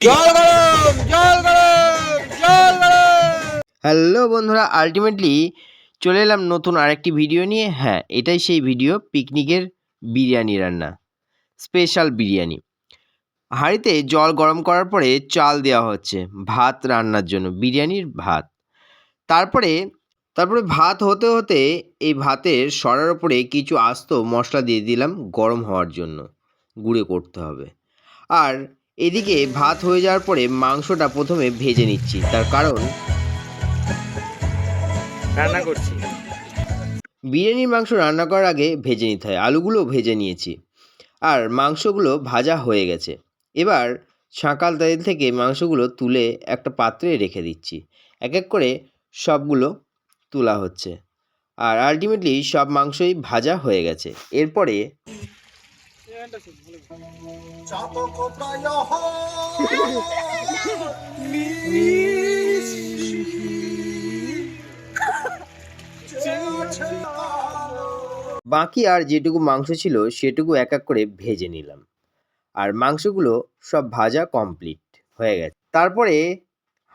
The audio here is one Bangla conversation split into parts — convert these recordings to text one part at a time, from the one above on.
জল গরম জল গরম জল গরম। হ্যালো বন্ধুরা, আলটিমেটলি চলে এলাম নতুন আরেকটি ভিডিও নিয়ে। হ্যাঁ, এটাই সেই ভিডিও, পিকনিকের বিরিয়ানি রান্না, স্পেশাল বিরিয়ানি। হাঁড়িতে জল গরম করার পরে চাল দেওয়া হচ্ছে ভাত রান্নার জন্য, বিরিয়ানির ভাত। তারপরে তারপরে ভাত হতে হতে এই ভাতের সরার ওপরে কিছু আস্ত মশলা দিয়ে দিলাম গরম হওয়ার জন্য, গুঁড়ো করতে হবে। আর এদিকে ভাত হয়ে যাওয়ার পরে মাংসটা প্রথমে ভেজে নিচ্ছি, তার কারণ রান্না করছি। বিরিয়ানির মাংস রান্না করার আগে ভেজে নিতে হয়। আলুগুলো ভেজে নিয়েছি আর মাংসগুলো ভাজা হয়ে গেছে। এবার ছাঁকাল তেল থেকে মাংসগুলো তুলে একটা পাত্রে রেখে দিচ্ছি। এক এক করে সবগুলো তোলা হচ্ছে আর আলটিমেটলি সব মাংসই ভাজা হয়ে গেছে। এরপরে বাকি আর যেটুকু মাংস ছিল সেটুকু এক এক করে ভেজে নিলাম আর মাংসগুলো সব ভাজা কমপ্লিট হয়ে গেছে। তারপরে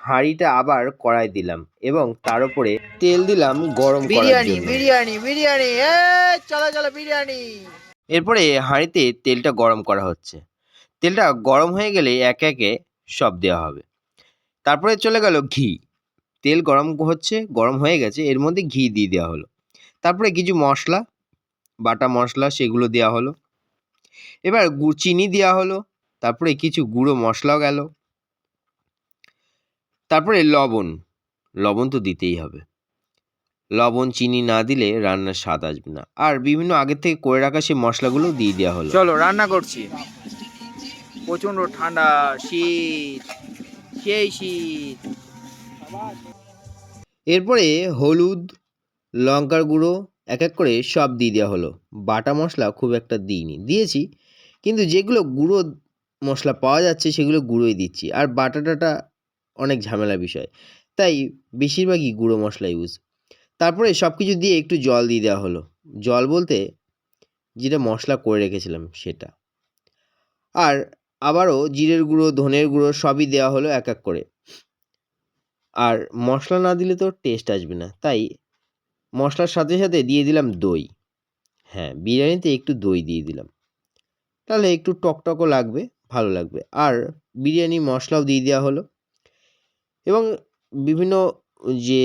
হাঁড়িটা আবার কড়াই দিলাম এবং তার উপরে তেল দিলাম গরম করার জন্য। বিরিয়ানি বিরিয়ানি চলো চলো বিরিয়ানি। এরপরে হাঁড়িতে তেলটা গরম করা হচ্ছে। তেলটা গরম হয়ে গেলে একে একে সব দেওয়া হবে। তারপরে চলে গেল ঘি। তেল গরম হচ্ছে, গরম হয়ে গেছে, এর মধ্যে ঘি দিয়ে দেওয়া হলো। তারপরে কিছু মশলা, বাটা মশলা, সেগুলো দেওয়া হলো। এবার চিনি দেওয়া হলো। তারপরে কিছু গুঁড়ো মশলাও গেল। তারপরে লবণ, লবণ তো দিতেই হবে। লবণ চিনি না দিলে রান্নার স্বাদ আসবে না। আর বিভিন্ন আগের থেকে করে রাখা সেই মশলাগুলো দিয়ে দেওয়া হলো। চলো রান্না করছি। প্রচন্ড ঠান্ডা, শীত, সেই শীত। এরপরে হলুদ, লঙ্কার গুঁড়ো এক এক করে সব দিয়ে দেওয়া হলো। বাটা মশলা খুব একটা দিইনি, দিয়েছি কিন্তু যেগুলো গুঁড়ো মশলা পাওয়া যাচ্ছে সেগুলো গুঁড়োই দিচ্ছি। আর বাটা টাটা অনেক ঝামেলার বিষয়, তাই বেশিরভাগই গুঁড়ো মশলা ইউজ। তারপরে সব কিছু দিয়ে একটু জল দিয়ে দেওয়া হলো। জল বলতে যেটা মশলা করে রেখেছিলাম সেটা। আর আবারও জিরের গুঁড়ো, ধনের গুঁড়ো সবই দেওয়া হলো এক এক করে। আর মশলা না দিলে তো টেস্ট আসবে না, তাই মশলার সাথে সাথে দিয়ে দিলাম দই। হ্যাঁ, বিরিয়ানিতে একটু দই দিয়ে দিলাম, তাহলে একটু টকটকও লাগবে, ভালো লাগবে। আর বিরিয়ানি মশলাও দিয়ে দেওয়া হলো এবং বিভিন্ন যে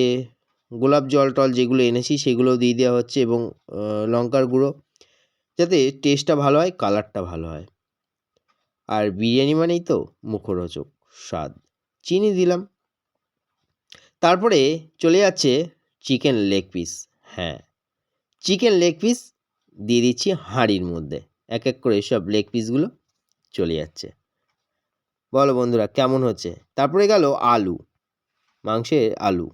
গোলাপ জল টল যেগুলো এনেছি সেগুলোও দিয়ে দেওয়া হচ্ছে এবং লঙ্কার গুঁড়ো, যাতে টেস্টটা ভালো হয়, কালারটা ভালো হয়। আর বিরিয়ানি মানেই তো মুখরোচক স্বাদ। চিনি দিলাম। তারপরে চলে যাচ্ছে চিকেন লেগ পিস। হ্যাঁ, চিকেন লেগ পিস দিয়ে দিচ্ছি হাঁড়ির মধ্যে। এক এক করে সব লেগ পিসগুলো চলে যাচ্ছে। বলো বন্ধুরা কেমন হচ্ছে? তারপরে গেল আলু, মাংসের আলু।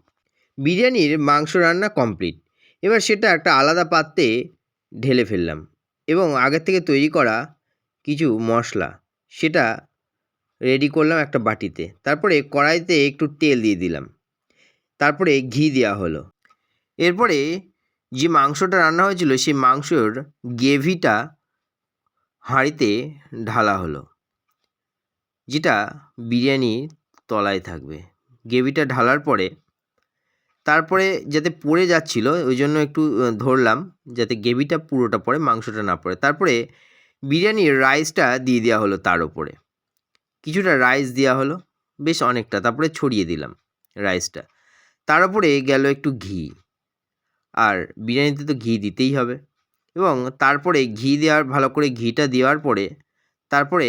বিরিয়ানির মাংস রান্না কমপ্লিট। এবার সেটা একটা আলাদা পাত্রে ঢেলে ফেললাম এবং আগের থেকে তৈরি করা কিছু মশলা সেটা রেডি করলাম একটা বাটিতে। তারপরে কড়াইতে একটু তেল দিয়ে দিলাম। তারপরে ঘি দেওয়া হলো। এরপরে যে মাংসটা রান্না হয়েছিল সেই মাংসর গ্রেভিটা হাঁড়িতে ঢালা হলো, যেটা বিরিয়ানির তলায় থাকবে। গ্রেভিটা ঢালার পরে তারপরে যাতে পড়ে যাচ্ছিল ওই জন্য একটু ধরলাম যাতে গ্রেভিটা পুরোটা পড়ে, মাংসটা না পড়ে। তারপরে বিরিয়ানির রাইসটা দিয়ে দেওয়া হলো তার ওপরে। কিছুটা রাইস দেওয়া হলো, বেশ অনেকটা। তারপরে ছড়িয়ে দিলাম রাইসটা। তার ওপরে গেল একটু ঘি। আর বিরিয়ানিতে তো ঘি দিতেই হবে এবং তারপরে ঘি দেওয়ার, ভালো করে ঘিটা দেওয়ার পরে তারপরে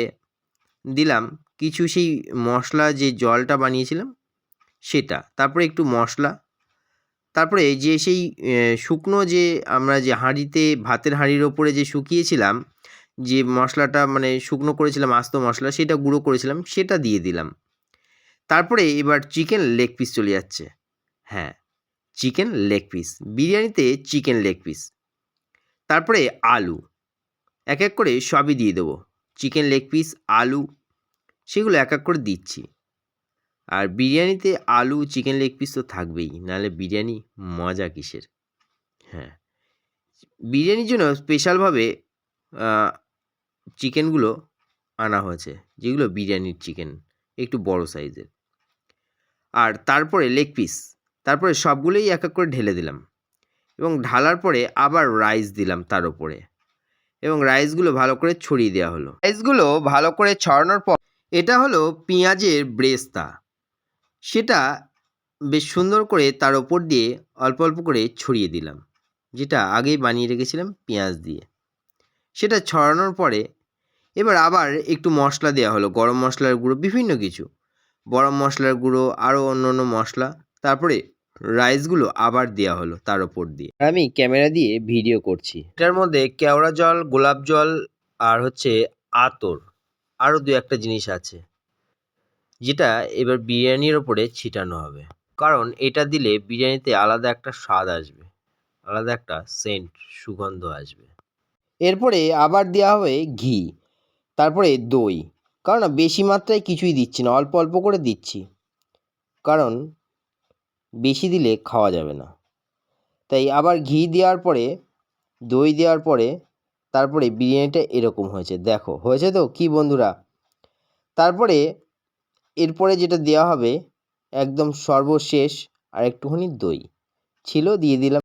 দিলাম কিছু সেই মশলা, যে জলটা বানিয়েছিলাম সেটা। তারপরে একটু মশলা। তারপরে যে সেই শুকনো যে আমরা যে হাঁড়িতে, ভাতের হাঁড়ির ওপরে যে শুকিয়েছিলাম, যে মশলাটা মানে শুকনো করেছিলাম আস্ত মশলা, সেটা গুঁড়ো করেছিলাম সেটা দিয়ে দিলাম। তারপরে এবার চিকেন লেগ পিস চলে যাচ্ছে। হ্যাঁ, চিকেন লেগ পিস, বিরিয়ানিতে চিকেন লেগ পিস। তারপরে আলু এক এক করে সবই দিয়ে দেবো। চিকেন লেগ পিস, আলু, সেগুলো এক এক করে দিচ্ছি। আর বিরিয়ানিতে আলু, চিকেন লেগ পিস তো থাকবেই, নাহলে বিরিয়ানি মজা কিসের। হ্যাঁ, বিরিয়ানির জন্য স্পেশালভাবে চিকেনগুলো আনা হয়েছে, যেগুলো বিরিয়ানির চিকেন, একটু বড় সাইজের। আর তারপরে লেগ পিস, তারপরে সবগুলোই এক এক করে ঢেলে দিলাম এবং ঢালার পরে আবার রাইস দিলাম তার ওপরে এবং রাইসগুলো ভালো করে ছড়িয়ে দেওয়া হলো। রাইসগুলো ভালো করে ছড়ানোর পর এটা হলো পেঁয়াজের ব্রেস্তা, সেটা বেশ সুন্দর করে তার ওপর দিয়ে অল্প অল্প করে ছড়িয়ে দিলাম, যেটা আগেই বানিয়ে রেখেছিলাম পেঁয়াজ দিয়ে। সেটা ছড়ানোর পরে এবার আবার একটু মশলা দেওয়া হলো, গরম মশলার গুঁড়ো, বিভিন্ন কিছু গরম মশলার গুঁড়ো, আরও অন্য অন্য মশলা। তারপরে রাইসগুলো আবার দেওয়া হলো তার ওপর দিয়ে। আমি ক্যামেরা দিয়ে ভিডিও করছি। এটার মধ্যে কেওড়া জল, গোলাপ জল আর হচ্ছে আতর, আরও দু একটা জিনিস আছে, যেটা এবার বিরিয়ানির ওপরে ছিটানো হবে, কারণ এটা দিলে বিরিয়ানিতে আলাদা একটা স্বাদ আসবে, আলাদা একটা সেন্ট, সুগন্ধ আসবে। এরপরে আবার দেওয়া হবে ঘি, তারপরে দই, কারণ বেশি মাত্রায় কিছুই দিচ্ছি না, অল্প অল্প করে দিচ্ছি, কারণ বেশি দিলে খাওয়া যাবে না। তাই আবার ঘি দেওয়ার পরে, দই দেওয়ার পরে, তারপরে বিরিয়ানিটা এরকম হয়েছে। দেখো হয়েছে তো কি বন্ধুরা? তারপরে এরপরে যেটা দেওয়া হবে একদম সর্বশেষ, আর একটুখানি দই ছিল দিয়ে দিলাম।